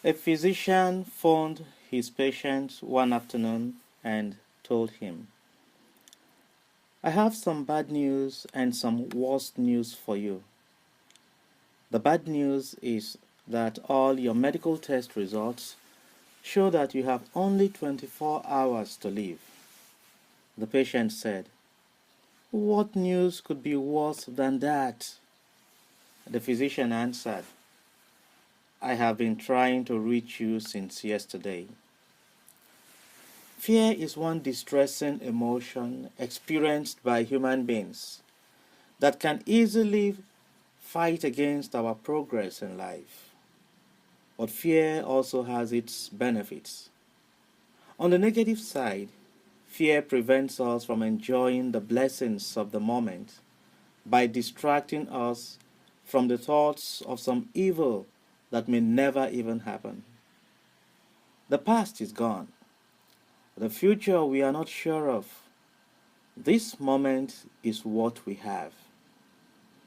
A physician phoned his patient one afternoon and told him, "I have some bad news and some worse news for you. The bad news is that all your medical test results show that you have only 24 hours to live." The patient said, "What news could be worse than that?" The physician answered, "I have been trying to reach you since yesterday." Fear is one distressing emotion experienced by human beings that can easily fight against our progress in life. But fear also has its benefits. On the negative side, fear prevents us from enjoying the blessings of the moment by distracting us from the thoughts of some evil that may never even happen. The past is gone. The future we are not sure of. This moment is what we have.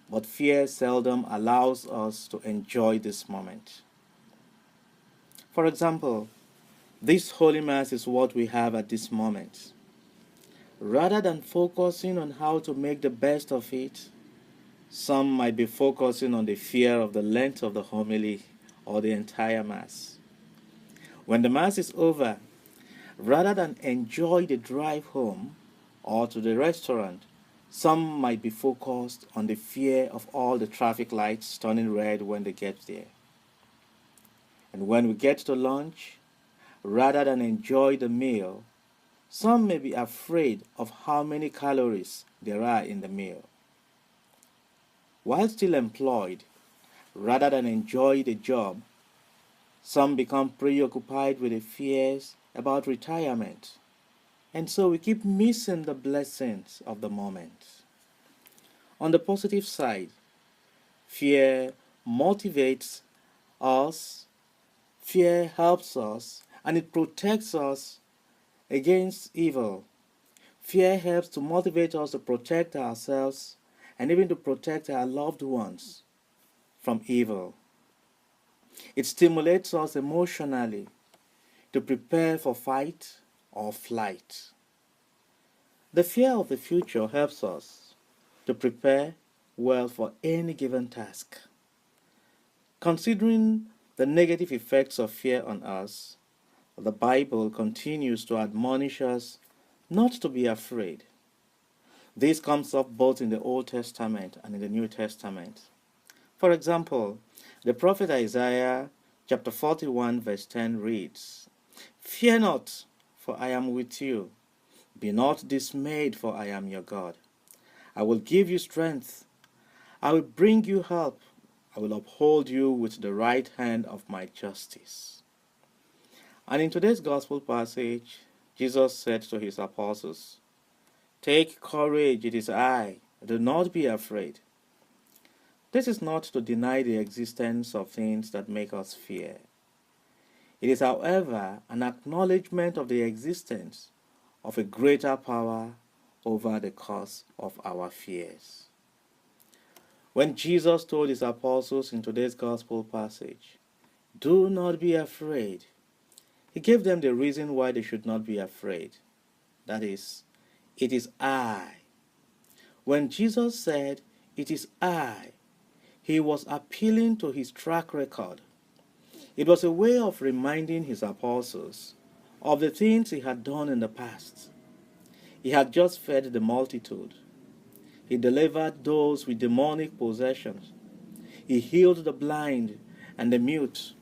But fear seldom allows us to enjoy this moment. For example, this Holy Mass is what we have at this moment. Rather than focusing on how to make the best of it, some might be focusing on the fear of the length of the homily or the entire Mass. When the Mass is over, rather than enjoy the drive home or to the restaurant, some might be focused on the fear of all the traffic lights turning red when they get there. And when we get to lunch, rather than enjoy the meal, some may be afraid of how many calories there are in the meal. While still employed, rather than enjoy the job, some become preoccupied with the fears about retirement. And so we keep missing the blessings of the moment. On the positive side, fear motivates us, fear helps us, and it protects us against evil. Fear helps to motivate us to protect ourselves and even to protect our loved ones from evil. It stimulates us emotionally to prepare for fight or flight. The fear of the future helps us to prepare well for any given task. Considering the negative effects of fear on us, the Bible continues to admonish us not to be afraid. This comes up both in the Old Testament and in the New Testament. For example, the prophet Isaiah chapter 41 verse 10 reads, "Fear not, for I am with you. Be not dismayed, for I am your God. I will give you strength. I will bring you help. I will uphold you with the right hand of my justice." And in today's gospel passage, Jesus said to his apostles, "Take courage, it is I. Do not be afraid." This is not to deny the existence of things that make us fear. It is, however, an acknowledgement of the existence of a greater power over the cause of our fears. When Jesus told his apostles in today's gospel passage, "Do not be afraid," he gave them the reason why they should not be afraid. That is, it is I. When Jesus said, "It is I," he was appealing to his track record. It was a way of reminding his apostles of the things he had done in the past. He had just fed the multitude. He delivered those with demonic possessions. He healed the blind and the mute.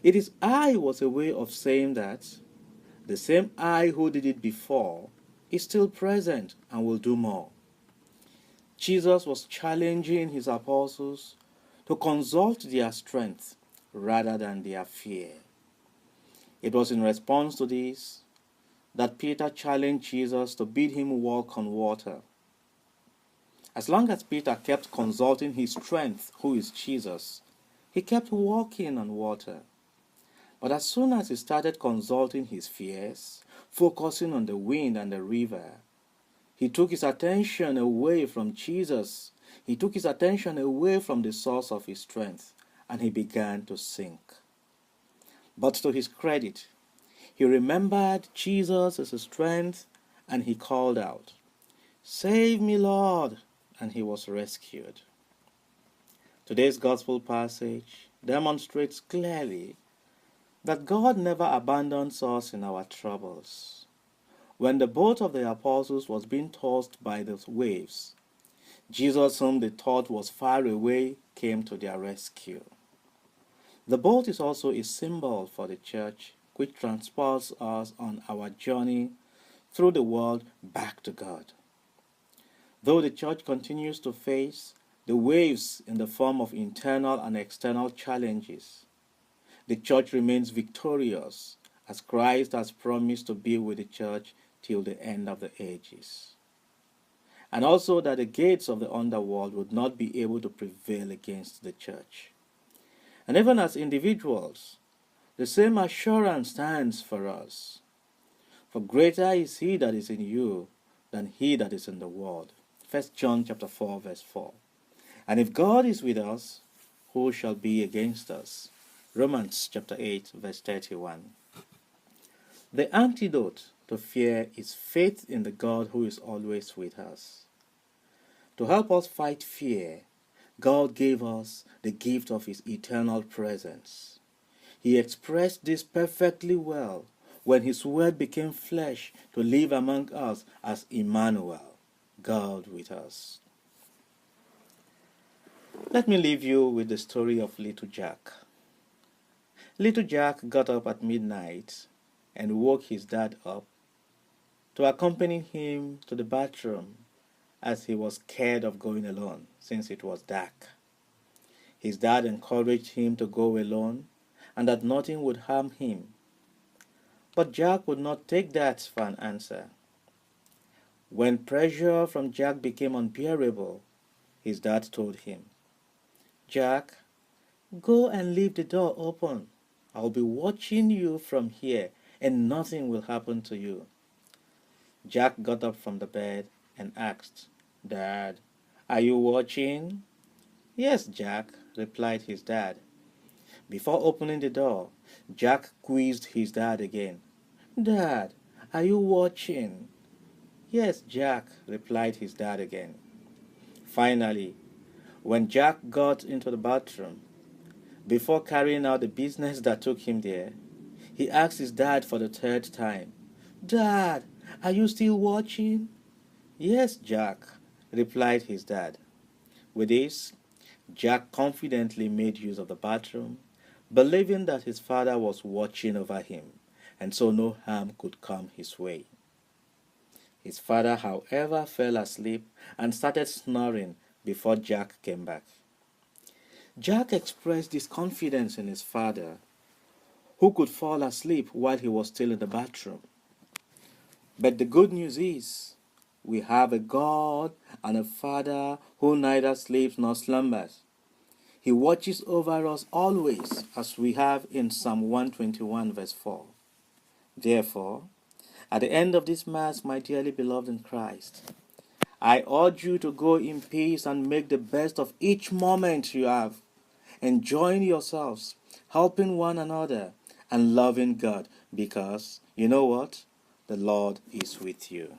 "It is I" was a way of saying that the same I who did it before is still present and will do more. Jesus was challenging his apostles to consult their strength rather than their fear. It was in response to this that Peter challenged Jesus to bid him walk on water. As long as Peter kept consulting his strength, who is Jesus, he kept walking on water. But as soon as he started consulting his fears, focusing on the wind and the river, he took his attention away from Jesus. He took his attention away from the source of his strength, and he began to sink. But to his credit, he remembered Jesus as his strength, and he called out, "Save me, Lord!" and he was rescued. Today's gospel passage demonstrates clearly that God never abandons us in our troubles. When the boat of the apostles was being tossed by the waves, Jesus, whom they thought was far away, came to their rescue. The boat is also a symbol for the church, which transports us on our journey through the world back to God. Though the church continues to face the waves in the form of internal and external challenges, the church remains victorious as Christ has promised to be with the church till the end of the ages. And also that the gates of the underworld would not be able to prevail against the church. And even as individuals, the same assurance stands for us. For greater is he that is in you than he that is in the world. 1 John chapter 4, verse 4. And if God is with us, who shall be against us? Romans chapter 8, verse 31. The antidote to fear is faith in the God who is always with us. To help us fight fear, God gave us the gift of his eternal presence. He expressed this perfectly well when his word became flesh to live among us as Emmanuel, God with us. Let me leave you with the story of little Jack. Little Jack got up at midnight and woke his dad up to accompany him to the bathroom as he was scared of going alone since it was dark. His dad encouraged him to go alone and that nothing would harm him. But Jack would not take that for an answer. When pressure from Jack became unbearable, his dad told him, "Jack, go and leave the door open. I'll be watching you from here and nothing will happen to you." Jack got up from the bed and asked, "Dad, are you watching?" "Yes, Jack," replied his dad. Before opening the door, Jack quizzed his dad again. "Dad, are you watching?" "Yes, Jack," replied his dad again. Finally, when Jack got into the bathroom, before carrying out the business that took him there, he asked his dad for the third time, "Dad, are you still watching?" "Yes, Jack," replied his dad. With this, Jack confidently made use of the bathroom, believing that his father was watching over him, and so no harm could come his way. His father, however, fell asleep and started snoring before Jack came back. Jack expressed this confidence in his father, who could fall asleep while he was still in the bathroom. But the good news is, we have a God and a Father who neither sleeps nor slumbers. He watches over us always, as we have in Psalm 121 verse 4. Therefore, at the end of this Mass, my dearly beloved in Christ, I urge you to go in peace and make the best of each moment you have, enjoying yourselves, helping one another, and loving God, because, you know what? The Lord is with you.